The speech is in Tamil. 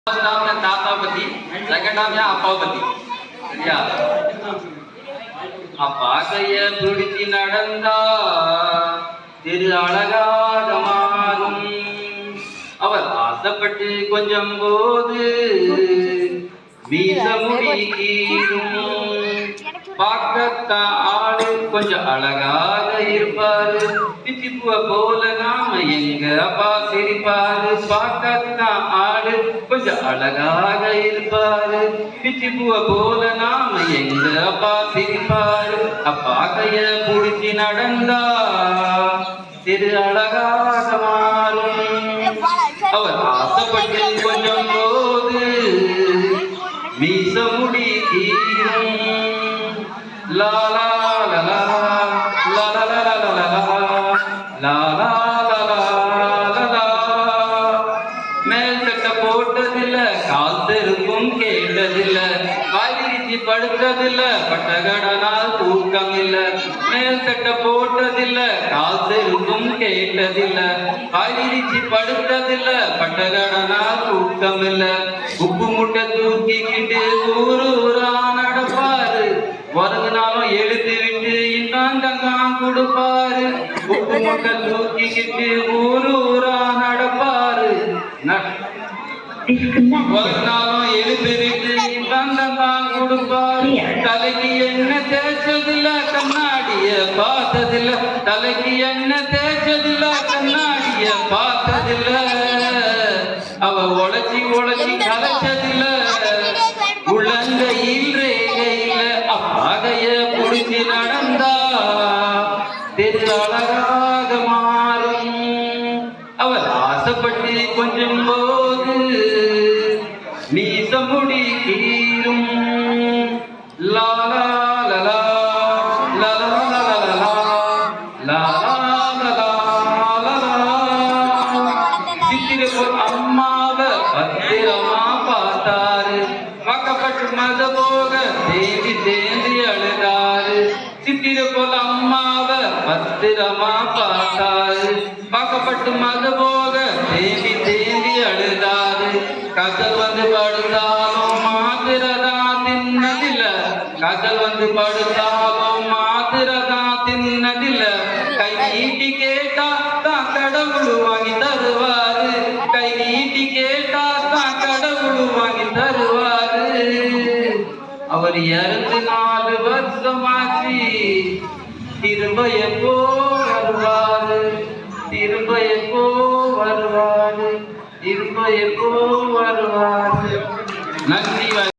ஃபர்ஸ்ட் நாம தாத்தா பத்தி, செகண்ட் நாம அப்பா பத்தி. சரியா? அப்பா கைய பிடிச்சி நடந்தா திரு அழகாக மாறும். அவர் ஆசைப்பட்டு கொஞ்சம் போது மீச முடி கீழும். பார்க்கத்தான் ஆளு கொஞ்சம் அழகாக இருப்பாரு, பிச்சிப்புவ போல நாம எங்க அப்பா சிரிப்பாரு. பார்க்கத்தான் ஆளு கொஞ்சம் அழகாக இருப்பாரு, பிச்சிப்புவ போல நாம எங்க அப்பா சிரிப்பாரு. அப்பா கைய புடிச்சு நடந்தா திரு அழகாக மாறும். அவர் ஆசைப்பட்டு கொஞ்சம் போது மீச முடி கீழும். லா லா லா லா லா லா லா லா லா லா லா லா லா. மேல் சட்டை போட்டதில்ல, கால் தெருக்கும் கேட்டதில்ல, வாயிலிச்சு படுத்ததில்ல, பட்டகடனால் தூக்கம் இல்ல. மேல் சட்டை போட்டதில்ல, கால் தெருக்கும் கேட்டதில்ல, வாயிலிச்சு படுத்ததில்ல, பட்டகடனால் தூக்கம் இல்ல. உப்பு முட்டை தூக்கிக்கிட்டு ஊரு ஊரா நடப்பாரு, ஒரு நாளும் எழுதி விட்டு இன்னாங்கெல்லாம் கொடுப்பாரு. உப்பு முட்டை தூக்கிக்கிட்டு ஊரு ஊரா நடப்பாரு, ஒரு நாளும் எழுதி விட்டு இன்னாங்கெல்லாம் கொடுப்பாரு. தலைக்கு என்ன தேய்ச்சதில்ல, கண்ணாடிய பார்த்ததில்ல, தலைக்கு என்ன தேய்ச்சதில்ல, கண்ணாடிய பார்த்ததில்ல. அவ உழைச்சி உழைச்சி கலைச்சதில்ல, உள்ளங்கையில் ரேகையில. அப்பாகைய புடிச்சு நடந்தா திரு அழகாக மாறும். அவர் ஆசைப்பட்டு கொஞ்சம் போது மீச முடி கீழும். லா லா லா லா லா லா லா லா லா லா. சித்திரை போல் அம்மாவ பத்திரமா பார்த்தாரு, வாக்கப்பட்டு மத போக தேவி தேந்தி அழுதாரு. சித்திரை போல் அம்மாவ பத்திரமா பார்த்தாரு, வாக்கப்பட்டு மத போக தேவி தேந்தி அழுதாரு. கசல் வந்து படுத்தாலும் மாத்திரதா தின்னதில்ல, கசல் வந்து படுத்தாலும் மாத்திரதா தின்னதில்ல. கை நீட்டி கேட்டா தான் கடவுள் வாங்கி தருவாரு, கை நீட்டி கேட்டா தான் கடவுள் வாங்கி தருவாரு. அவர் இறந்து 4 வருஷமாச்சு, திரும்ப எப்போ வருவாரு, திரும்ப எப்போ வருவாரு, திரும்ப எப்போ வருவாரு. நன்றி.